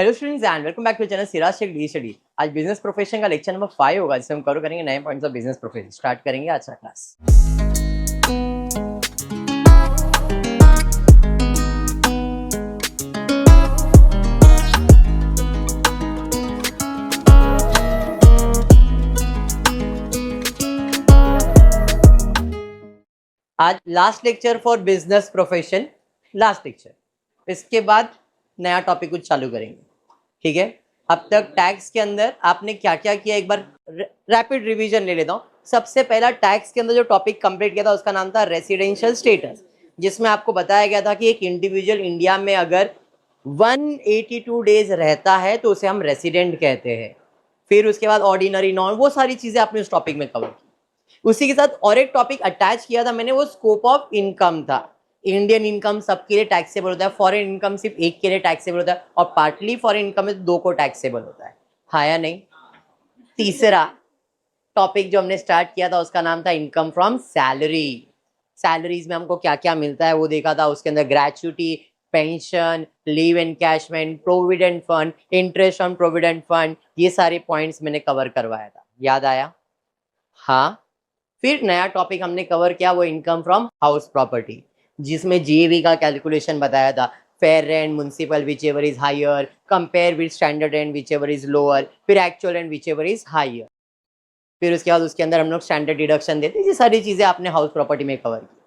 Hello students and welcome back to channel Siraj Shaikh the study. आज business profession का lecture number 5 होगा, जिसमें हम कवर करेंगे नए points of business profession. Start करेंगे आज का क्लास। आज last lecture for business profession, last lecture. इसके बाद नया टॉपिक कुछ चालू करेंगे, ठीक है। अब तक टैक्स के अंदर आपने क्या क्या किया, एक बार रैपिड रिवीजन ले लेता हूँ। सबसे पहला टैक्स के अंदर जो टॉपिक कंप्लीट किया था उसका नाम था रेसिडेंशियल स्टेटस, जिसमें आपको बताया गया था कि एक इंडिविजुअल इंडिया में अगर 182 डेज रहता है तो उसे हम रेसिडेंट कहते हैं। फिर उसके बाद ऑर्डिनरी, नॉन, वो सारी चीजें आपने उस टॉपिक में कवर की। उसी के साथ और एक टॉपिक अटैच किया था मैंने, वो स्कोप ऑफ इनकम था। इंडियन इनकम सबके लिए टैक्सेबल होता है, फॉरेन इनकम सिर्फ एक के लिए टैक्सेबल होता है, और पार्टली फॉरेन इनकम में 2 को टैक्सेबल होता है, हाँ या नहीं। तीसरा टॉपिक जो हमने स्टार्ट किया था उसका नाम था इनकम फ्रॉम सैलरी। सैलरीज में हमको क्या क्या मिलता है वो देखा था। उसके अंदर gratuity, pension, leave encashment, provident fund, interest on provident fund, ये सारे पॉइंट्स मैंने कवर करवाया था, याद आया? हाँ। फिर नया टॉपिक हमने कवर किया वो इनकम फ्रॉम हाउस प्रॉपर्टी, जिसमें जीएवी का कैलकुलेशन बताया था। Fair rent, municipal whichever is higher, compare with standard rent whichever is lower, फिर actual rent whichever is higher. फिर उसके बाद उसके अंदर हम लोग स्टैंडर्ड डिडक्शन देते हैं। ये सारी चीजें आपने हाउस प्रॉपर्टी में कवर की।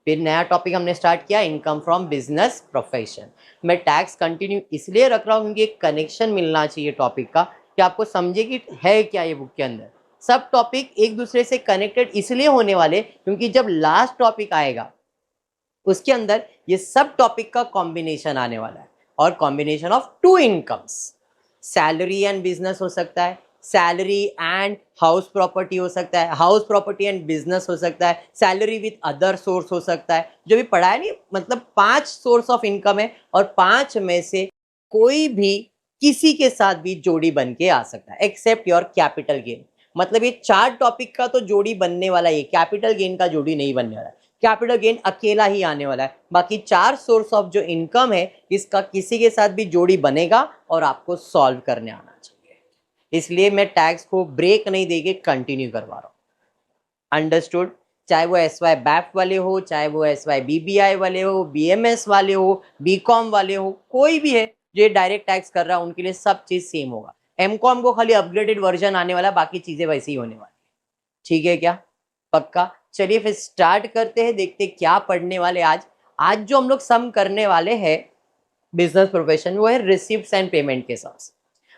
फिर नया टॉपिक हमने स्टार्ट किया इनकम फ्रॉम बिजनेस प्रोफेशन। मैं टैक्स कंटिन्यू इसलिए रख रहा हूँ क्योंकि एक कनेक्शन मिलना चाहिए टॉपिक का, कि आपको समझे कि है क्या ये बुक के अंदर। सब टॉपिक एक दूसरे से कनेक्टेड इसलिए होने वाले क्योंकि जब लास्ट टॉपिक आएगा उसके अंदर ये सब टॉपिक का कॉम्बिनेशन आने वाला है, और combination of 2 incomes. Salary and business हो सकता है, सैलरी एंड हाउस प्रॉपर्टी हो सकता है, हाउस प्रॉपर्टी एंड बिजनेस हो सकता है, सैलरी विद अदर सोर्स हो सकता है। जो भी पढ़ा है नहीं, मतलब 5 सोर्स ऑफ इनकम है, और 5 में से कोई भी किसी के साथ भी जोड़ी बन के आ सकता है, एक्सेप्ट योर कैपिटल गेन। मतलब ये 4 टॉपिक का तो जोड़ी बनने वाला है, कैपिटल गेन का जोड़ी नहीं बनने वाला है। कैपिटल गेन अकेला ही आने वाला है। बाकी 4 सोर्स ऑफ जो इनकम है इसका किसी के साथ भी जोड़ी बनेगा और आपको सॉल्व करने आना चाहिए। इसलिए मैं टैक्स को ब्रेक नहीं देके कंटिन्यू करवा रहा हूं। अंडरस्टूड? चाहे वो एसवाई बैफ वाले हो, चाहे वो एसवाई बीबीआई वाले हो, बीएमएस वाले हो, बीकॉम वाले हो, कोई भी है जो डायरेक्ट टैक्स कर रहा है उनके लिए सब चीज सेम होगा। एमकॉम को खाली अपग्रेडेड वर्जन आने वाला, बाकी चीजें वैसे ही होने वाली है। ठीक है क्या? पक्का? चलिए फिर स्टार्ट करते हैं, देखते क्या पढ़ने वाले आज। आज जो हम लोग सम करने वाले हैं बिजनेस प्रोफेशन, वो है रिसीप्ट्स एंड पेमेंट के साथ।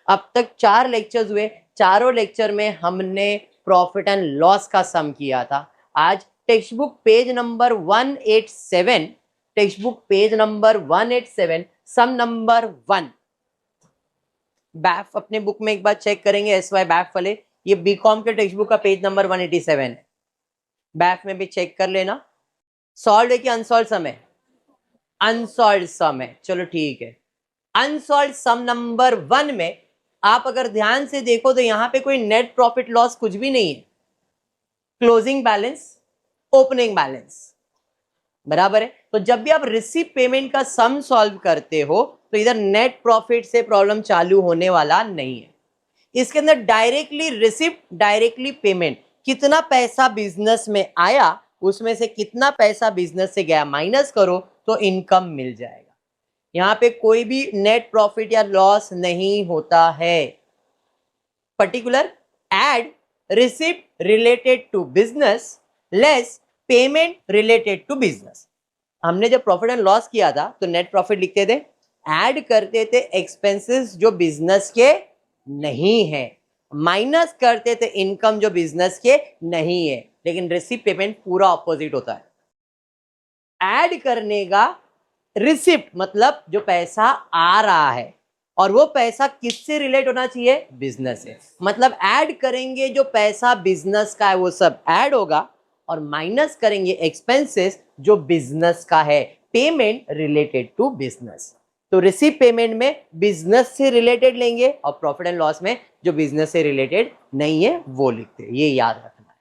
अब तक 4 लेक्चर्स हुए, चारों लेक्चर में हमने प्रॉफिट एंड लॉस का सम किया था। आज text book page number 187, text book page number 187, सम नंबर 1। बैफ अपने बुक में एक बार चेक करेंगे, एसवाई बैफ वाले। ये बीकॉम के टेक्स्ट बुक का पेज नंबर 187 है। बैफ में भी चेक कर लेना। सॉल्व है कि अनसॉल्व सम है? अनसॉल्व सम है, चलो ठीक है। अनसॉल्व सम नंबर 1 में आप अगर ध्यान से देखो तो यहां पे कोई नेट प्रॉफिट लॉस कुछ भी नहीं है। क्लोजिंग बैलेंस, ओपनिंग बैलेंस बराबर है। तो जब भी आप रिसीव पेमेंट का सम सॉल्व करते हो तो इधर नेट प्रॉफिट से प्रॉब्लम चालू होने वाला नहीं है। इसके अंदर डायरेक्टली रिसिप्ट, डायरेक्टली पेमेंट, कितना पैसा बिजनेस में आया उसमें से कितना पैसा बिजनेस से गया माइनस करो तो इनकम मिल जाएगा। यहां पे कोई भी नेट प्रॉफिट या लॉस नहीं होता है। Particular add receipt related to business less payment related to business. हमने जब प्रॉफिट एंड लॉस किया था तो नेट प्रॉफिट लिखते थे, ऐड करते थे एक्सपेंसेस जो बिजनेस के नहीं है, माइनस करते थे इनकम जो बिजनेस के नहीं है। लेकिन रिसिप्ट पेमेंट पूरा ऑपोजिट होता है। ऐड करने का रिसिप्ट मतलब जो पैसा आ रहा है, और वो पैसा किससे रिलेट होना चाहिए? बिजनेस से। मतलब ऐड करेंगे जो पैसा बिजनेस का है वो सब ऐड होगा, और माइनस करेंगे एक्सपेंसेस जो बिजनेस का है, पेमेंट रिलेटेड टू बिजनेस। तो रिसीव पेमेंट में बिजनेस से रिलेटेड लेंगे, और प्रॉफिट एंड लॉस में जो बिजनेस से रिलेटेड नहीं है वो लिखते हैं। ये याद रखना है।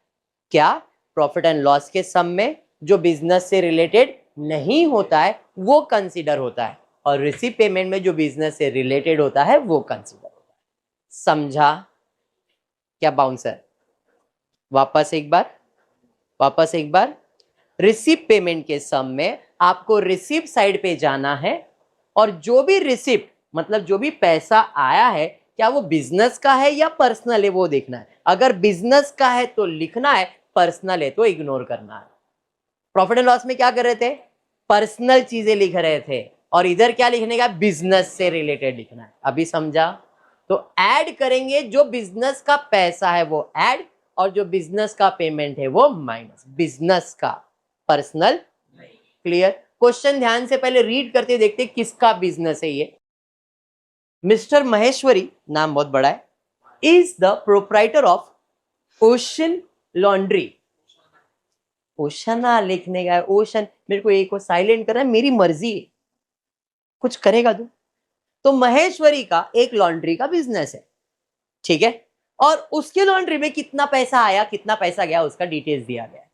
क्या? प्रॉफिट एंड लॉस के सम में जो बिजनेस से रिलेटेड नहीं होता है वो कंसीडर होता है, और रिसीव पेमेंट में जो बिजनेस से रिलेटेड होता है वो कंसीडर होता है। समझा क्या बाउंसर? वापस एक बार रिसीव पेमेंट के सम में आपको रिसीव साइड पे जाना है और जो भी रिसिप्ट मतलब जो भी पैसा आया है क्या वो बिजनेस का है या पर्सनल है वो देखना है। अगर बिजनेस का है तो लिखना है, पर्सनल है तो इग्नोर करना है। प्रॉफिट एंड लॉस में क्या कर रहे थे? पर्सनल चीजें लिख रहे थे और इधर क्या लिखने का? बिजनेस से रिलेटेड लिखना है। अभी समझा? तो ऐड करेंगे, जो बिजनेस का पैसा है वो ऐड और जो बिजनेस का पेमेंट है वो माइनस। बिजनेस का, पर्सनल। क्लियर? क्वेश्चन ध्यान से पहले रीड करते देखते किसका बिजनेस है ये। मिस्टर महेश्वरी, नाम बहुत बड़ा है, is the proprietor of Ocean Laundry. ओशना लिखने का है, ओशन। मेरे को एक को साइलेंट करना है, मेरी मर्जी है, कुछ करेगा तो महेश्वरी का एक लॉन्ड्री का बिजनेस है, ठीक है। और उसके लॉन्ड्री में कितना पैसा आया कितना पैसा गया उसका डिटेल्स दिया गया है।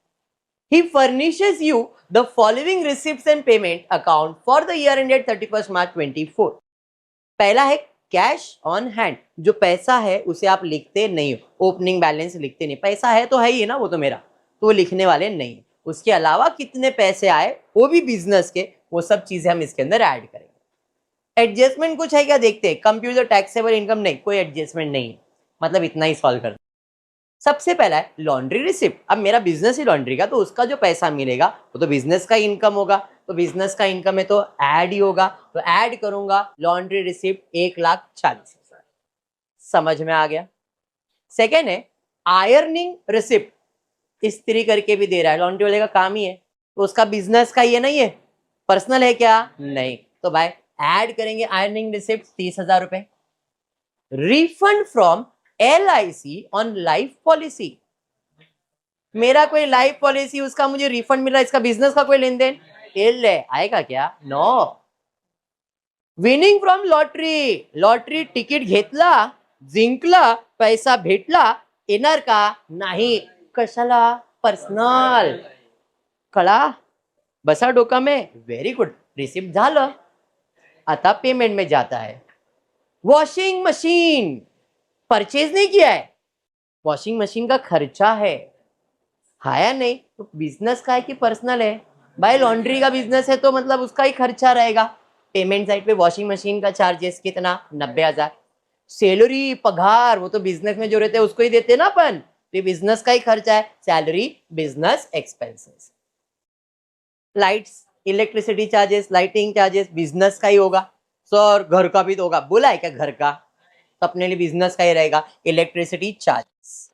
He furnishes you the following receipts and payment account for the year ended 31st March 24। पहला है कैश ऑन हैंड, जो पैसा है उसे आप लिखते नहीं हो, ओपनिंग बैलेंस लिखते नहीं, पैसा है तो है ही ना, वो तो मेरा, तो वो लिखने वाले नहीं। उसके अलावा कितने पैसे आए वो भी बिजनेस के, वो सब चीजें हम इसके अंदर ऐड करेंगे। एडजस्टमेंट कुछ है क्या देखते हैं? कंप्यूटर टैक्सेबल इनकम नहीं, कोई एडजस्टमेंट नहीं है, मतलब इतना ही सॉल्व कर। सबसे पहला है लॉन्ड्री रिसिप्ट। अब मेरा बिजनेस ही लॉन्ड्री का, तो उसका जो पैसा मिलेगा वो तो बिजनेस का इनकम होगा, तो बिजनेस का इनकम है तो ऐड ही होगा, तो ऐड करूंगा लॉन्ड्री रिसिप्ट 1,40,000। समझ में आ गया? सेकेंड है आयरनिंग रिसिप्ट, इस्त्री करके भी दे रहा है, लॉन्ड्री वाले का काम ही है, तो उसका बिजनेस का ये नहीं है, पर्सनल है क्या? नहीं, तो भाई ऐड करेंगे आयरनिंग रिसिप्ट 30,000 रुपए। Refund from LIC on life policy, मेरा कोई लाइफ पॉलिसी उसका मुझे रिफंड मिल रहा है, इसका बिजनेस का कोई लेन देन आएगा क्या? No. Winning from lottery, lottery ticket घेतला, जिंकला, पैसा भेटला, येणार का? नाही, कशाला? पर्सनल। कळा? बसा डोका में, व्हेरी गुड, रिसिप्ट झालं, आता पेमेंट में जाता है। वॉशिंग मशीन परचेज नहीं किया है, वॉशिंग मशीन का खर्चा है, हाया नहीं, तो बिजनेस का है कि पर्सनल है? भाई लॉन्ड्री का बिजनेस है तो मतलब उसका ही खर्चा रहेगा। पेमेंट साइड पे वॉशिंग मशीन का चार्जेस कितना? 90,000। सैलरी पगार वो तो बिजनेस में जो रहते हैं उसको ही देते ना अपन, तो बिजनेस का ही खर्चा है, salary business expenses. Lights electricity charges, lighting charges business का ही होगा। सर घर का भी तो होगा, बोला है क्या घर का? तो अपने लिए बिजनेस का ही रहेगा, इलेक्ट्रिसिटी चार्जेस।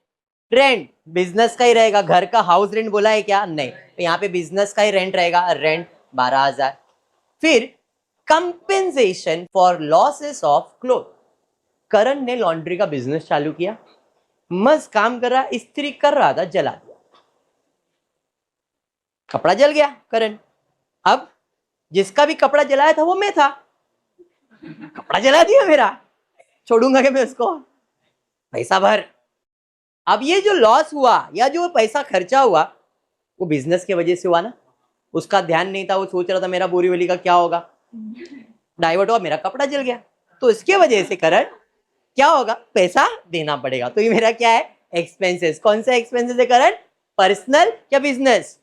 रेंट बिजनेस का ही रहेगा, घर का हाउस रेंट बोला है क्या? नहीं, तो यहाँ पे बिजनेस का ही रेंट रहेगा, रेंट 12,000। फिर compensation for losses of cloth, Karan ने लॉन्ड्री का बिजनेस चालू किया, मस्त काम कर रहा, इस्त्री कर रहा था, जला दिया, कपड़ा जल गया करण। अब जिसका भी कपड़ा जलाया था वो मैं था, कपड़ा जला दिया मेरा, छोड़ूंगा कि मैं उसको? पैसा भर। अब ये जो लॉस हुआ या जो पैसा खर्चा हुआ वो बिजनेस की वजह से हुआ ना, उसका ध्यान नहीं था, वो सोच रहा था मेरा बोरीवली का क्या होगा, डाइवर्ट हुआ, मेरा कपड़ा जल गया, तो इसके वजह से करण क्या होगा? पैसा देना पड़ेगा। तो ये मेरा क्या है? एक्सपेंसेस। कौन सा एक्सपेंसेस है करण? पर्सनल या बिजनेस?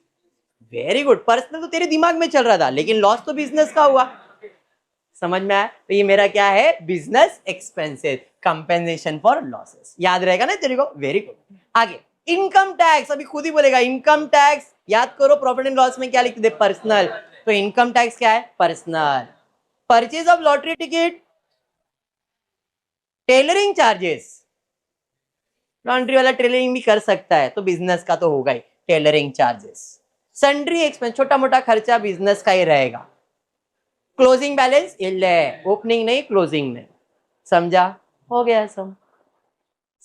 वेरी गुड, पर्सनल तो तेरे दिमाग में चल रहा था, लेकिन लॉस तो बिजनेस का हुआ। समझ में आया? तो ये मेरा क्या है? Business expenses, compensation for losses. याद रहेगा ना तेरे को? Very good. आगे इनकम टैक्स, अभी खुद ही बोलेगा इनकम टैक्स। याद करो प्रॉफिट एंड लॉस में क्या लिखते थे? पर्सनल, तो इनकम टैक्स क्या है? Personal. Purchase of lottery ticket, tailoring charges, laundry वाला टेलरिंग भी कर सकता है तो बिजनेस का तो होगा ही, टेलरिंग चार्जेस। सन्ड्री एक्सपेंस, छोटा मोटा खर्चा बिजनेस का ही रहेगा। क्लोजिंग बैलेंस ओपनिंग नहीं, क्लोजिंग नहीं। समझा? हो गया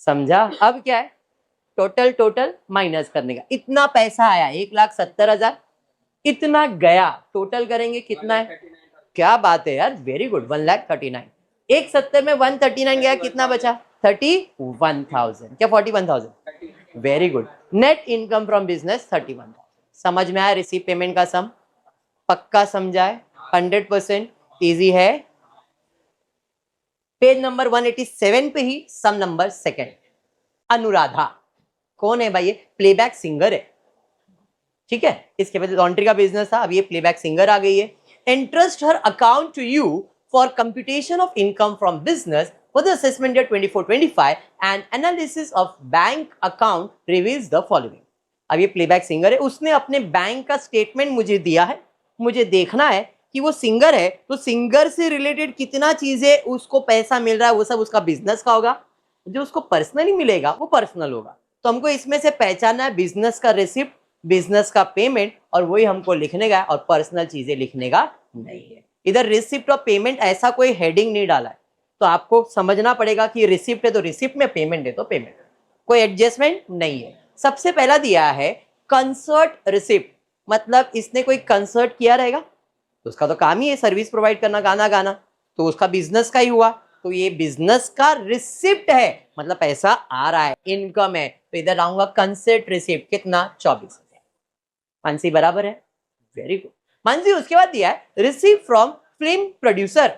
समझा? अब क्या है? टोटल माइनस करने का। इतना पैसा आया 1,70,000, इतना गया, टोटल करेंगे कितना है? क्या बात है यार, वेरी गुड, 1,39,000। 170 में 139 गया, कितना बचा? 31,000, क्या 41,000? Very good. Net income from business 31,000। समझ में आया रिसीव पेमेंट का सम? पक्का समझा है? 100%। इजी है। पेज नंबर 187 पे ही सम नंबर सेकंड। अनुराधा कौन है भाई? ये प्लेबैक सिंगर है, ठीक है। इसके पहले लॉन्ड्री का बिजनेस था, अब ये प्लेबैक सिंगर आ गई है। Interest her account to you for computation of income from business for the assessment year 24-25 and analysis of bank account reveals the following. अब ये प्लेबैक सिंगर है, उसने अपने बैंक का स्टेटमेंट मुझे दिया है, मुझे देखना है कि वो सिंगर है तो सिंगर से रिलेटेड कितना चीजें उसको पैसा मिल रहा है, वो सब उसका बिजनेस का होगा। जो उसको पर्सनली मिलेगा वो पर्सनल होगा। तो हमको इसमें से पहचानना है बिजनेस का रिसिप्ट, बिजनेस का पेमेंट, और वही हमको लिखने का है और पर्सनल चीजें लिखने का नहीं है। इधर रिसिप्ट और पेमेंट ऐसा कोई हेडिंग नहीं डाला है, तो आपको समझना पड़ेगा कि रिसिप्ट है तो रिसिप्ट में, पेमेंट है तो पेमेंट, कोई एडजस्टमेंट नहीं है। सबसे पहला दिया है कंसर्ट रिसिप्ट, मतलब इसने कोई कंसर्ट किया रहेगा तो उसका तो काम ही है सर्विस प्रोवाइड करना, गाना गाना, तो उसका बिजनेस का ही हुआ, तो ये बिजनेस का रिसिप्ट है, मतलब पैसा आ रहा है, इनकम है, तो इधर आऊंगा कंसर्ट रिसिप्ट। कितना? 24। मानसी बराबर है, वेरी गुड मानसी। उसके बाद दिया है रिसीव फ्रॉम फिल्म प्रोड्यूसर,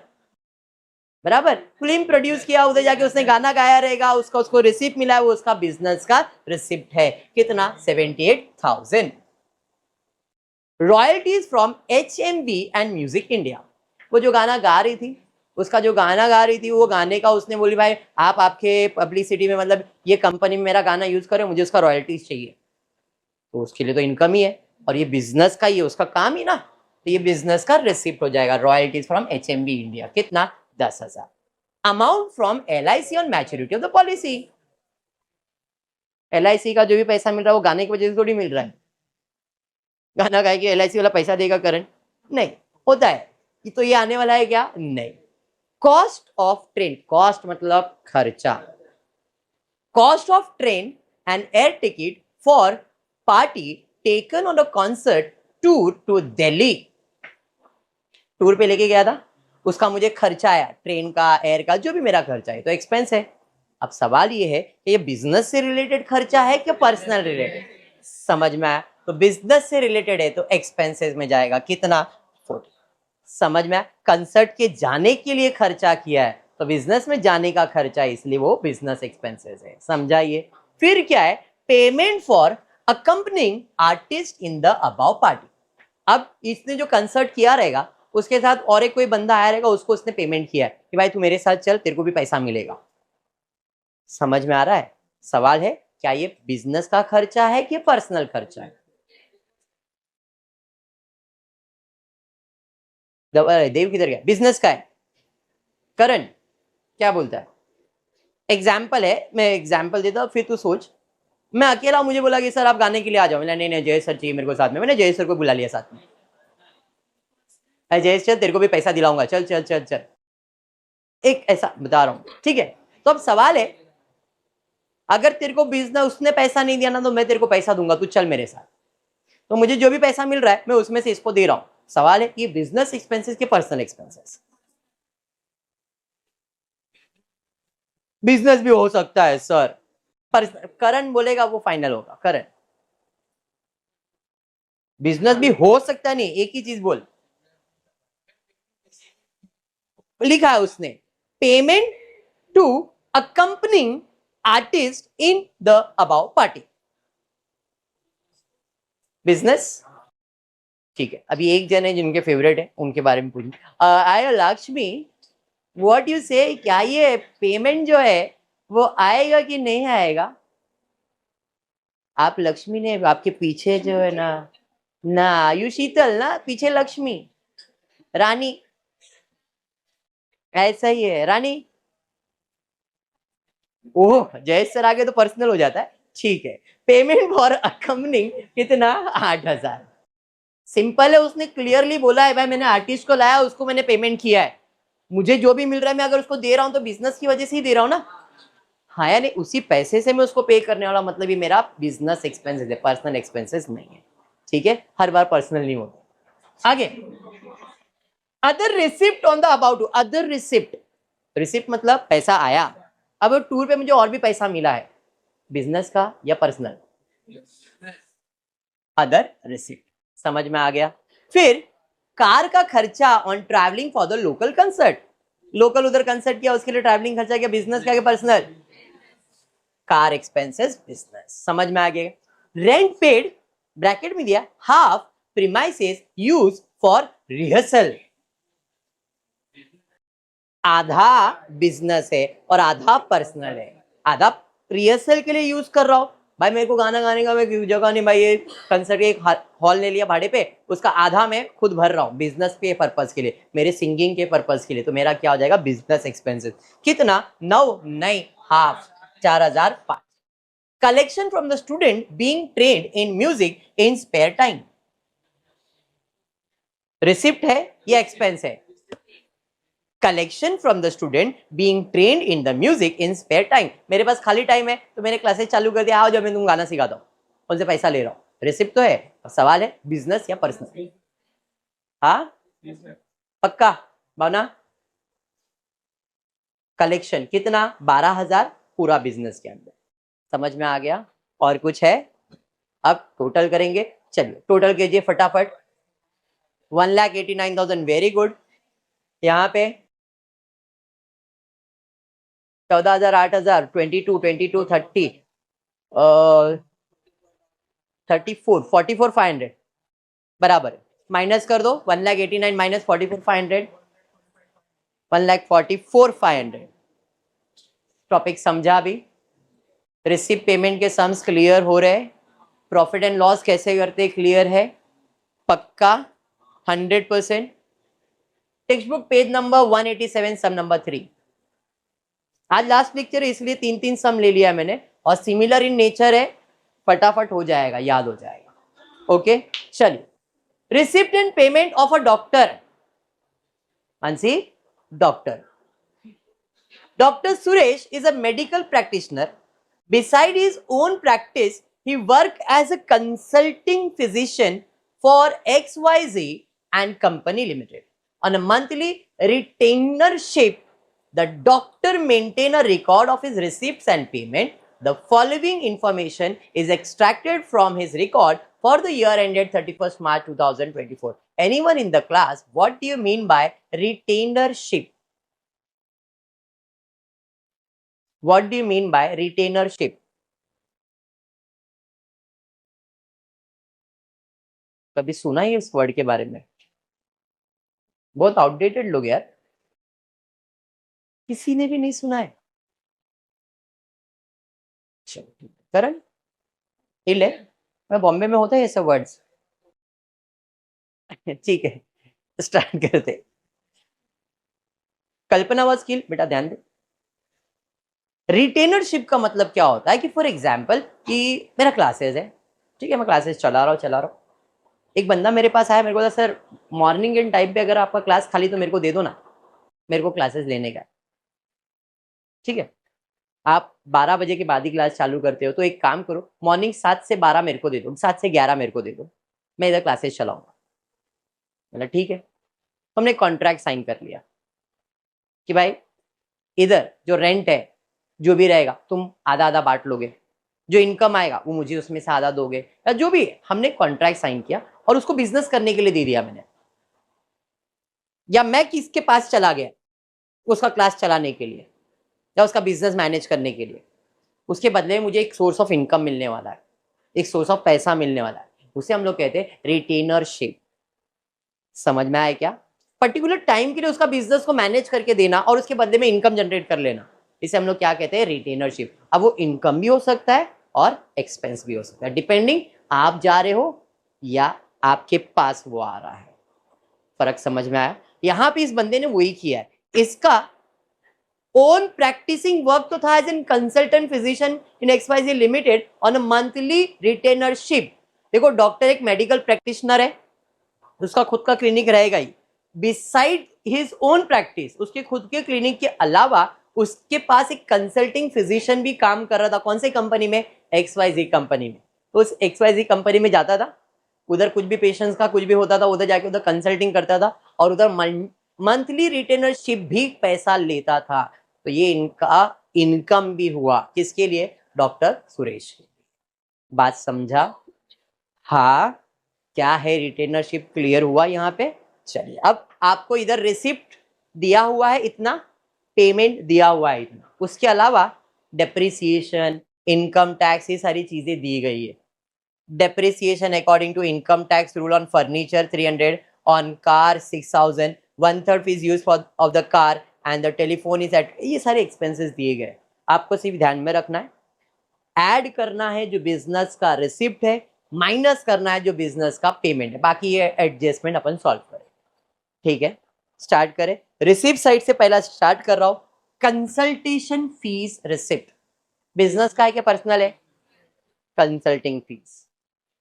बराबर, फिल्म प्रोड्यूस किया, उधर जाके उसने गाना गाया रहेगा, उसका उसको रिसिप्ट मिला है, वो उसका बिजनेस का रिसिप्ट है। कितना? 78,000। Royalties from HMV and music India, वो जो गाना गा रही थी, उसका जो गाना गा रही थी वो गाने का उसने बोली भाई आप आपके पब्लिसिटी में, मतलब ये कंपनी में मेरा गाना यूज करो, मुझे उसका रॉयल्टीज चाहिए, तो उसके लिए तो इनकम ही है और ये बिजनेस का ही है, उसका काम ही ना, तो ये बिजनेस का रिसिप्ट हो जाएगा। रॉयल्टीज फ्रॉम HMV इंडिया, कितना? 10,000। Amount from LIC on maturity of the policy, LIC का जो भी पैसा मिल रहा है वो गाने की वजह से थोड़ी मिल रहा है। गाना गाए कि LIC वाला पैसा देगा करंट, नहीं होता है कि तो ये आने वाला है क्या? नहीं। कॉस्ट ऑफ ट्रेन, कॉस्ट मतलब खर्चा, cost of train and air ticket for party taken on a concert tour to Delhi, tour पे लेके गया था, उसका मुझे खर्चा आया, ट्रेन का, एयर का, जो भी मेरा खर्चा है तो एक्सपेंस है। अब सवाल ये है कि ये बिजनेस से रिलेटेड खर्चा है कि पर्सनल रिलेटेड? समझ में आया? तो बिजनेस से रिलेटेड है तो एक्सपेंसेस में जाएगा। कितना? 40। समझ में आया? कंसर्ट के जाने के लिए खर्चा किया है तो बिजनेस में जाने का खर्चा है, इसलिए वो बिजनेस एक्सपेंसेस है। समझाइए। फिर क्या है? Payment for accompanying artist in the above party. अब इसने जो कंसर्ट किया रहेगा उसके साथ और एक कोई बंदा आया रहेगा, उसको उसने पेमेंट किया है कि भाई तू मेरे साथ चल, तेरे को भी पैसा मिलेगा। समझ में आ रहा है? सवाल है क्या ये बिजनेस का खर्चा है कि पर्सनल खर्चा है? देव किधर गया? बिजनेस का है। करण क्या बोलता है? एग्जाम्पल है, मैं एग्जाम्पल देता हूं फिर तू सोच। मैं अकेला, मुझे बोला कि सर आप गाने के लिए आ जाओ, मैंने नहीं नहीं जय सर चाहिए मेरे को साथ में, मैंने जय सर को बुला लिया साथ में, जय सर तेरे को भी पैसा दिलाऊंगा, चल चल चल चल, एक ऐसा बता रहा हूं, ठीक है। तो अब सवाल है अगर तेरे को बिजनेस उसने पैसा नहीं दिया ना तो मैं तेरे को पैसा दूंगा, तू चल मेरे साथ, तो मुझे जो भी पैसा मिल रहा है मैं उसमें से इसको दे रहा हूं। सवाल है कि बिजनेस एक्सपेंसेस के पर्सनल एक्सपेंसेस? बिजनेस भी हो सकता है सर, पर करण बोलेगा वो फाइनल होगा। करण बिजनेस भी हो सकता नहीं, एक ही चीज बोल। लिखा है उसने payment to accompanying artist in the above party, business. ठीक है, अभी एक जन है जिनके फेवरेट है उनके बारे में पूछिए। आय लक्ष्मी, व्हाट यू से, क्या ये पेमेंट जो है वो आएगा कि नहीं आएगा? आप लक्ष्मी ने, आपके पीछे जो है ना, ना यू शीतल ना, पीछे लक्ष्मी, रानी, ऐसा ही है रानी। ओह जयेश सर आगे तो पर्सनल हो जाता है, ठीक है। पेमेंट फॉर अकम्पनिंग कितना? 8,000। सिंपल है, उसने क्लियरली बोला है भाई मैंने आर्टिस्ट को लाया, उसको मैंने पेमेंट किया है, मुझे जो भी मिल रहा है मैं अगर उसको दे रहा हूं तो बिजनेस की वजह से ही दे रहा हूं ना। हाँ या नहीं? उसी पैसे से मैं उसको पे करने वाला, मतलब ये मेरा बिजनेस एक्सपेंसेस है, पर्सनल एक्सपेंसेस नहीं है। ठीक है, हर बार पर्सनल नहीं होता। आगे other receipt on the about, other receipt, receipt मतलब पैसा आया। अब टूर पे मुझे और भी पैसा मिला है, बिजनेस का या पर्सनल? Other receipt. समझ में आ गया? फिर कार का खर्चा on travelling for the local concert, local उधर कंसर्ट किया उसके लिए ट्रैवलिंग खर्चा क्या, बिजनेस क्या, पर्सनल, कार एक्सपेंसेस बिजनेस। समझ में आ गया। रेंट पेड ब्रैकेट में दिया half premises use for rehearsal, आधा बिजनेस है और आधा पर्सनल है, आधा रिहर्सल के लिए यूज कर रहा हूं। भाई मेरे को गाना गाने का मैं जगह नहीं, भाई ये कंसर्ट एक हॉल ले लिया भाड़े पे, उसका आधा मैं खुद भर रहा हूँ बिजनेस के पर्पज के लिए, मेरे सिंगिंग के पर्पज के लिए, तो मेरा क्या हो जाएगा, बिजनेस एक्सपेंसेस। कितना, 9 नहीं half, 4005। Collection from the student being trained in music in spare time, receipt है या एक्सपेंस है, collection from the student being trained in the music in spare time, मेरे पास खाली टाइम है तो मैंने क्लासेस चालू कर दिया, आओ जब मैं तुम गाना सिखाता हूँ, उनसे पैसा ले रहा हूँ, रिसिप्ट तो है। अब सवाल है बिजनेस या पर्सनल, हाँ पक्का भावना। कलेक्शन कितना, 12,000 पूरा बिजनेस के अंदर, समझ में आ गया। और कुछ है, अब टोटल करेंगे, चलिए टोटल कीजिए फटाफट। 1,89,000, वेरी गुड। यहाँ पे 14,000, 8,000, 22, 22, 30, 34, 44,500 बराबर है, माइनस कर दो। 1,89,000 माइनस 44,500, 1,44,500। टॉपिक समझा अभी, रिसिप्ट पेमेंट के सम्स क्लियर हो रहे, प्रॉफिट एंड लॉस कैसे करते क्लियर है, पक्का 100%। टेक्स्ट बुक पेज नंबर 187 सम नंबर 3। आज लास्ट लेक्चर है इसलिए 3-3 सम ले लिया मैंने, और सिमिलर इन नेचर है, फटाफट हो जाएगा, याद हो जाएगा। ओके चलिए, receipt and payment of a doctor, Mansi doctor, Dr. Suresh is a medical practitioner. Beside his own practice, he worked as a consulting physician for XYZ and Company Limited. On a monthly retainership, the doctor maintains a record of his receipts and payment. The following information is extracted from his record for the year ended 31st March 2024. Anyone in the class, what do you mean by retainership? What do you mean by retainership? कभी सुना ही इस word के बारे में? बहुत outdated लोग यार, किसी ने भी नहीं सुना है। करण ले, मैं बॉम्बे में होता है ये सब वर्ड्स। ठीक है स्टार्ट करते। कल्पना व स्किल, बेटा ध्यान दे। रिटेनरशिप का मतलब क्या होता है कि फॉर एग्जाम्पल कि मेरा क्लासेस है, ठीक है, मैं क्लासेस चला रहा हूँ, एक बंदा मेरे पास आया, मेरे को सर मॉर्निंग एंड टाइम पे अगर आपका क्लास खाली तो मेरे को दे दो ना, मेरे को क्लासेस लेने का है। ठीक है, आप 12 बजे के बाद ही क्लास चालू करते हो, तो एक काम करो, मॉर्निंग 7 से 12 मेरे को दे दो, 7 से 11 मेरे को दे दो, मैं इधर क्लासेस चलाऊंगा। मतलब ठीक है, हमने कॉन्ट्रैक्ट साइन कर लिया कि भाई इधर जो रेंट है जो भी रहेगा तुम आधा आधा बांट लोगे, जो इनकम आएगा वो मुझे उसमें से आधा दोगे, या जो भी है, हमने कॉन्ट्रैक्ट साइन किया और उसको बिजनेस करने के लिए दे दिया मैंने। या मैं किसके पास चला गया उसका क्लास चलाने के लिए या उसका बिजनेस मैनेज करने के लिए, उसके बदले में मुझे एक सोर्स ऑफ इनकम मिलने वाला है, एक सोर्स ऑफ पैसा मिलने वाला है, उसे हम लोग कहते हैं रिटेनरशिप। समझ में आया क्या? पर्टिकुलर टाइम के लिए उसका बिजनेस को मैनेज करके देना और उसके बदले में इनकम जनरेट कर लेना, इसे हम लोग क्या कहते हैं, रिटेनरशिप। अब वो इनकम भी हो सकता है और एक्सपेंस भी हो सकता है, डिपेंडिंग आप जा रहे हो या आपके पास वो आ रहा है। फर्क समझ में आया? यहां पे इस बंदे ने वही किया है, इसका ओन प्रैक्टिसिंग वर्क तो था as an consultant physician in XYZ limited on a monthly retainership. देखो डॉक्टर एक मेडिकल प्रैक्टिशनर है, उसका खुद का क्लिनिक रहेगा ही, बिसाइड हिज ओन प्रैक्टिस, उसके खुद के क्लिनिक के अलावा उसके पास एक कंसल्टिंग फिजिशियन भी काम कर रहा था। कौन सी कंपनी में? XYZ कंपनी में। तो उस XYZ कंपनी में जाता था, उधर कुछ भी पेशेंट्स का कुछ भी होता था, उधर जाके उधर कंसल्टिंग करता था और उधर मंथली रिटेनरशिप भी पैसा लेता था। तो ये इनका इनकम भी हुआ, किसके लिए? डॉक्टर सुरेश के लिए। बात समझा? हाँ, क्या है रिटेनरशिप, क्लियर हुआ यहाँ पे? चलिए, अब आपको इधर रिसिप्ट दिया हुआ है इतना, पेमेंट दिया हुआ है इतना, उसके अलावा डेप्रिसिएशन, इनकम टैक्स, ये सारी चीजें दी गई है। Depreciation according to income tax rule on furniture 300, on car 6000, 1/3 fees use for of the car and the telephone is at, ये सारे एक्सपेंसेस दिए गए। आपको सिर्फ ध्यान में रखना है, ऐड करना है जो बिजनेस का रिसिप्ट है, माइनस करना है जो बिजनेस का पेमेंट है, बाकी ये एडजस्टमेंट अपन सॉल्व करें। ठीक है, स्टार्ट करें। रिसिप्ट साइड से पहला स्टार्ट कर रहा हूं। कंसल्टेशन फीस रिसिप्ट बिजनेस का है क्या पर्सनल है? Consulting fees.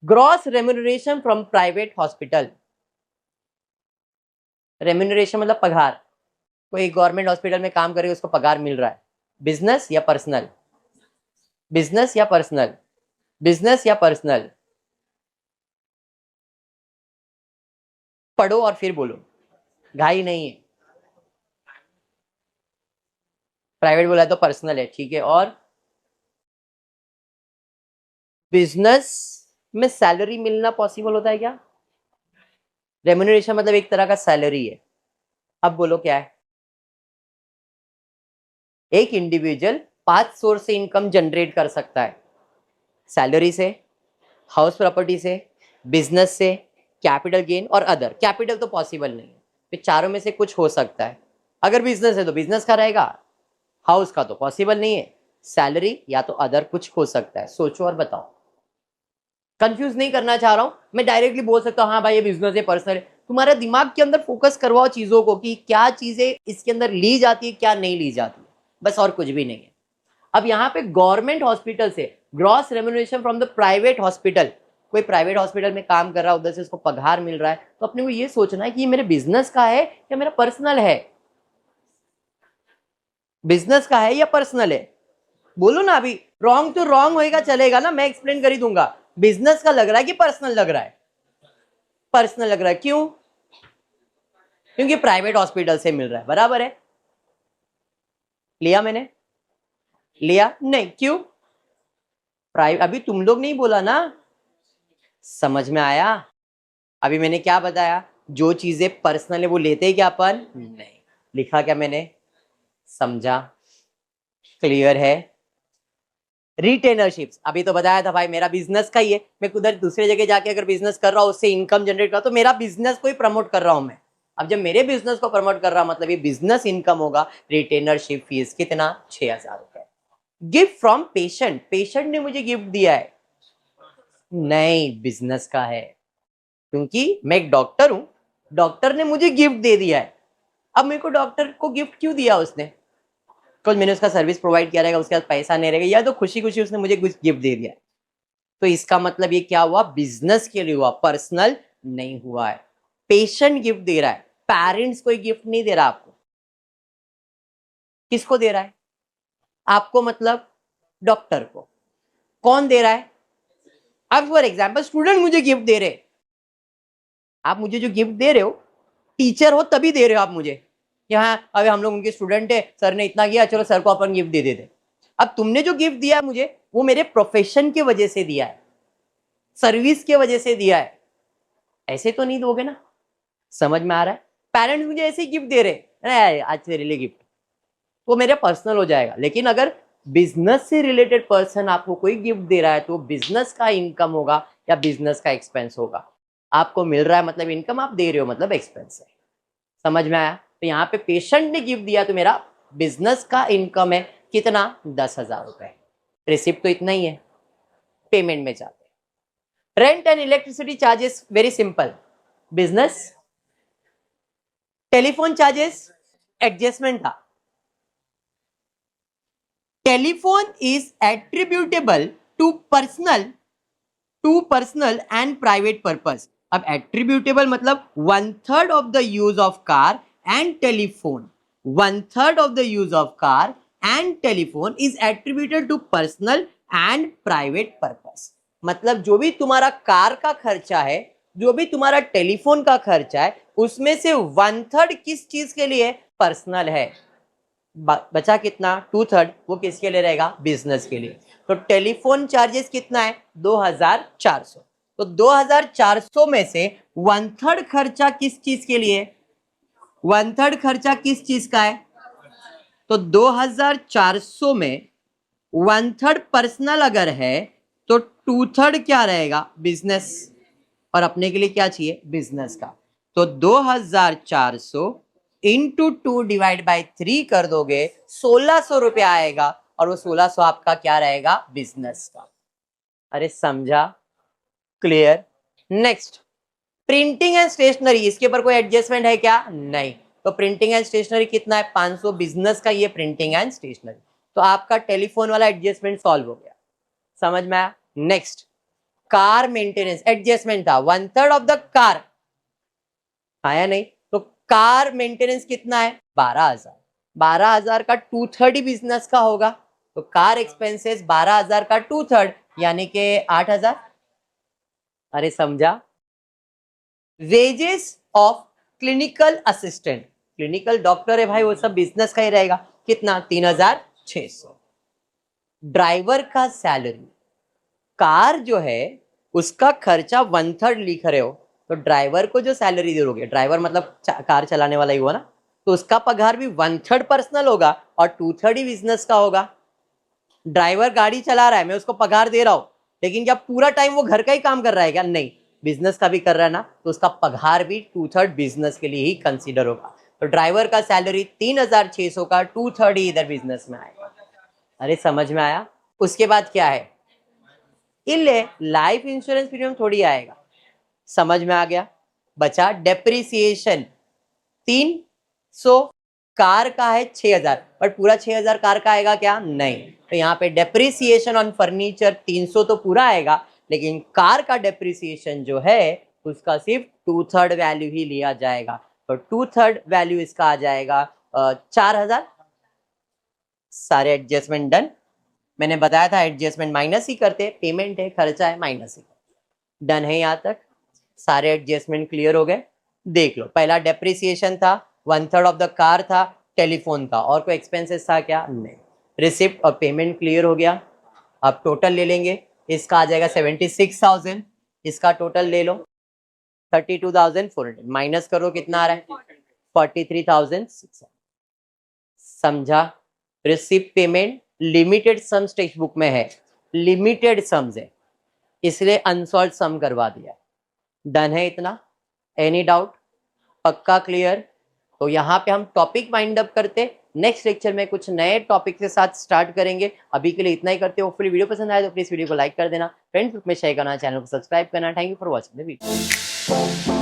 Gross remuneration from private hospital, remuneration मतलब पगार, कोई गवर्नमेंट हॉस्पिटल में काम करे उसको पगार मिल रहा है, बिजनेस या पर्सनल? बिजनेस या पर्सनल? बिजनेस या पर्सनल? पढ़ो और फिर बोलो, घाई नहीं है। प्राइवेट बोला तो पर्सनल है, ठीक है। और बिजनेस में सैलरी मिलना पॉसिबल होता है क्या? रेम्यूनरेशन मतलब एक तरह का सैलरी है। अब बोलो क्या है? एक इंडिविजुअल 5 सोर्स से इनकम जनरेट कर सकता है, सैलरी से, हाउस प्रॉपर्टी से, बिजनेस से, कैपिटल गेन और अदर। कैपिटल तो पॉसिबल नहीं है, फिर चारों में से कुछ हो सकता है। अगर बिजनेस है तो बिजनेस का रहेगा, हाउस का तो पॉसिबल नहीं है, सैलरी या तो अदर कुछ हो सकता है। सोचो और बताओ। कंफ्यूज नहीं करना चाह रहा हूं मैं, डायरेक्टली बोल सकता हूं हाँ भाई ये बिजनेस है, पर्सनल है। तुम्हारे दिमाग के अंदर फोकस करवाओ चीजों को कि क्या चीजें इसके अंदर ली जाती है, क्या नहीं ली जाती, बस और कुछ भी नहीं है। अब यहाँ पे गवर्नमेंट हॉस्पिटल से gross remuneration from the private hospital, कोई प्राइवेट हॉस्पिटल में काम कर रहा है, उधर से उसको पगार मिल रहा है, तो अपने को ये सोचना है कि ये मेरे बिजनेस का है या मेरा पर्सनल है। बिजनेस का है या पर्सनल है? बोलो ना, अभी रॉन्ग तो रॉन्ग होएगा चलेगा ना, मैं एक्सप्लेन कर ही दूंगा। बिजनेस का लग रहा है कि पर्सनल लग रहा है? पर्सनल लग रहा है, क्यों? क्योंकि प्राइवेट हॉस्पिटल से मिल रहा है, बराबर है। लिया मैंने? लिया नहीं, क्यों? प्राइवेट, अभी तुम लोग नहीं बोला ना, समझ में आया? अभी मैंने क्या बताया, जो चीजें पर्सनल है वो लेते हैं क्या अपन? नहीं। लिखा क्या मैंने? समझा? क्लियर है? रिटेनरशिप्स, अभी तो बताया था भाई मेरा बिजनेस का ही है, मैं उधर दूसरे जगह जाके अगर बिजनेस कर रहा हूँ, उससे इनकम जनरेट कर, तो मेरा बिजनेस को ही प्रमोट कर रहा हूं मैं। अब जब मेरे बिजनेस को प्रमोट कर रहा हूं, मतलब ये बिजनेस इनकम होगा। रिटेनरशिप फीस कितना? 6000 रुपए। गिफ्ट फ्रॉम पेशेंट, पेशेंट ने मुझे गिफ्ट दिया है, नहीं बिजनेस का है, क्योंकि मैं एक डॉक्टर हूं, डॉक्टर ने मुझे गिफ्ट दे दिया है। अब मेरे को डॉक्टर को गिफ्ट क्यों दिया उसने? कुछ मैंने उसका सर्विस प्रोवाइड किया रहेगा, उसके बाद पैसा नहीं रहेगा, या तो खुशी खुशी उसने मुझे कुछ गिफ्ट दे दिया है। तो इसका मतलब ये क्या हुआ? बिजनेस के लिए हुआ, पर्सनल नहीं हुआ है। पेशेंट गिफ्ट दे रहा है, पेरेंट्स कोई गिफ्ट नहीं दे रहा आपको। किसको दे रहा है? आपको मतलब डॉक्टर को। कौन दे रहा है? अब फॉर एग्जाम्पल स्टूडेंट मुझे गिफ्ट दे रहे, आप मुझे जो गिफ्ट दे रहे हो, टीचर हो तभी दे रहे हो आप मुझे, यहाँ अभी हम लोग उनके स्टूडेंट है, सर ने इतना किया, चलो सर को अपन गिफ्ट दे देते। अब तुमने जो गिफ्ट दिया मुझे, वो मेरे प्रोफेशन की वजह से दिया है, सर्विस की वजह से दिया है, ऐसे तो नहीं दोगे ना। समझ में आ रहा है? पेरेंट्स मुझे ऐसे ही गिफ्ट दे रहे, अरे आज तेरे लिए गिफ्ट, वो मेरे पर्सनल हो जाएगा। लेकिन अगर बिजनेस से रिलेटेड पर्सन आपको कोई गिफ्ट दे रहा है, तो बिजनेस का इनकम होगा या बिजनेस का एक्सपेंस होगा। आपको मिल रहा है मतलब इनकम, आप दे रहे हो मतलब एक्सपेंस है। समझ में आया? तो यहाँ पे पेशेंट ने गिफ्ट दिया तो मेरा बिजनेस का इनकम है, कितना? 10,000 रुपए। रिसिप्ट तो इतना ही है, पेमेंट में जाते हैं। Rent and electricity charges, very simple, business. Telephone charges adjustment था। Telephone is attributable to personal and private purpose. अब एट्रीब्यूटेबल मतलब 1/3 of the use of car and telephone, 1/3 of the use of car and telephone is attributed to personal and private purpose. मतलब जो भी तुम्हारा car का खर्चा है, जो भी तुम्हारा टेलीफोन का खर्चा है, उसमें से 1/3 किस चीज के लिए? पर्सनल है। बचा कितना? 2/3, वो किसके लिए रहेगा? बिजनेस के लिए। तो टेलीफोन चार्जेस कितना है? 2400। तो 2400 में से 1/3 खर्चा किस चीज के लिए, 1/3 खर्चा किस चीज का है, तो 2400 में 1/3 पर्सनल अगर है तो 2/3 क्या रहेगा, बिजनेस, और अपने के लिए क्या चाहिए, बिजनेस का। तो 2400 इंटू 2 डिवाइड बाई 3 कर दोगे, 1600 रुपया आएगा, और वो 1600 आपका क्या रहेगा, बिजनेस का। अरे समझा, clear. Next, printing and stationery, इसके ऊपर कोई एडजस्टमेंट है क्या, नहीं। तो प्रिंटिंग एंड स्टेशनरी कितना है, 500, बिजनेस का ये प्रिंटिंग एंड स्टेशनरी। तो आपका टेलीफोन वाला एडजस्टमेंट सॉल्व हो गया, समझ में आया। नेक्स्ट, कार मेंटेनेंस एडजस्टमेंट था, 1/3 ऑफ द कार आया नहीं, तो कार मेंटेनेंस कितना है, 12,000। 12,000 का 2/3 बिजनेस का होगा, तो कार एक्सपेंसेस 12,000 का 2/3 यानी कि 8,000। अरे समझा। Wages of clinical assistant, clinical doctor है भाई, वो सब बिजनेस का ही रहेगा, कितना, 3,600। ड्राइवर का सैलरी, कार जो है उसका खर्चा 1/3 लिख रहे हो, तो ड्राइवर को जो सैलरी दोगे, ड्राइवर मतलब कार चलाने वाला ही हुआ ना, तो उसका पगार भी 1/3 पर्सनल होगा और 2/3 ही बिजनेस का होगा। ड्राइवर गाड़ी चला रहा है, मैं उसको पगार दे रहा हूं, लेकिन क्या पूरा टाइम वो घर का ही काम कर रहा है क्या, नहीं, बिजनेस का भी कर रहा है ना, तो उसका पगार भी 2/3 बिजनेस के लिए ही कंसीडर होगा। तो ड्राइवर का सैलरी 3,600 का 2/3 ही इधर बिजनेस में आएगा। अरे समझ में आया। उसके बाद क्या है, इले लाइफ इंश्योरेंस प्रीमियम थोड़ी आएगा, समझ में आ गया। बचा डेप्रिसिएशन 300, कार का है 6,000, बट पूरा 6,000 कार का आएगा क्या, नहीं। तो यहाँ पे डेप्रिसिएशन ऑन फर्नीचर 300 तो पूरा आएगा, लेकिन कार का डेप्रिसिएशन जो है उसका सिर्फ 2/3 वैल्यू ही लिया जाएगा। तो 2/3 वैल्यू इसका आ जाएगा 4,000। सारे एडजस्टमेंट डन। मैंने बताया था एडजस्टमेंट माइनस ही करते, पेमेंट है, खर्चा है, माइनस ही डन है। यहाँ तक सारे एडजस्टमेंट क्लियर हो गए। देख लो, पहला डेप्रिसिएशन था, 1/3 ऑफ द कार था, टेलीफोन था, और कोई एक्सपेंसेस था क्या, नहीं। रिसिप्ट और पेमेंट क्लियर हो गया। अब टोटल ले लेंगे, इसका आ जाएगा 76,000, इसका टोटल ले लो 32,400, माइनस करो कितना आ रहा है, 43,600। समझा। Receipt payment limited sums text book में है, लिमिटेड सम्स है, इसलिए अनसॉल्व सम करवा दिया। डन है इतना, एनी डाउट, पक्का क्लियर। तो यहाँ पे हम टॉपिक वाइंड अप करते, नेक्स्ट लेक्चर में कुछ नए टॉपिक के साथ स्टार्ट करेंगे। अभी के लिए इतना ही करते हो। फिर वीडियो पसंद आए तो प्लीज वीडियो को लाइक कर देना, फ्रेंड्स ग्रुप में शेयर करना, चैनल को सब्सक्राइब करना। Thank you for watching the video.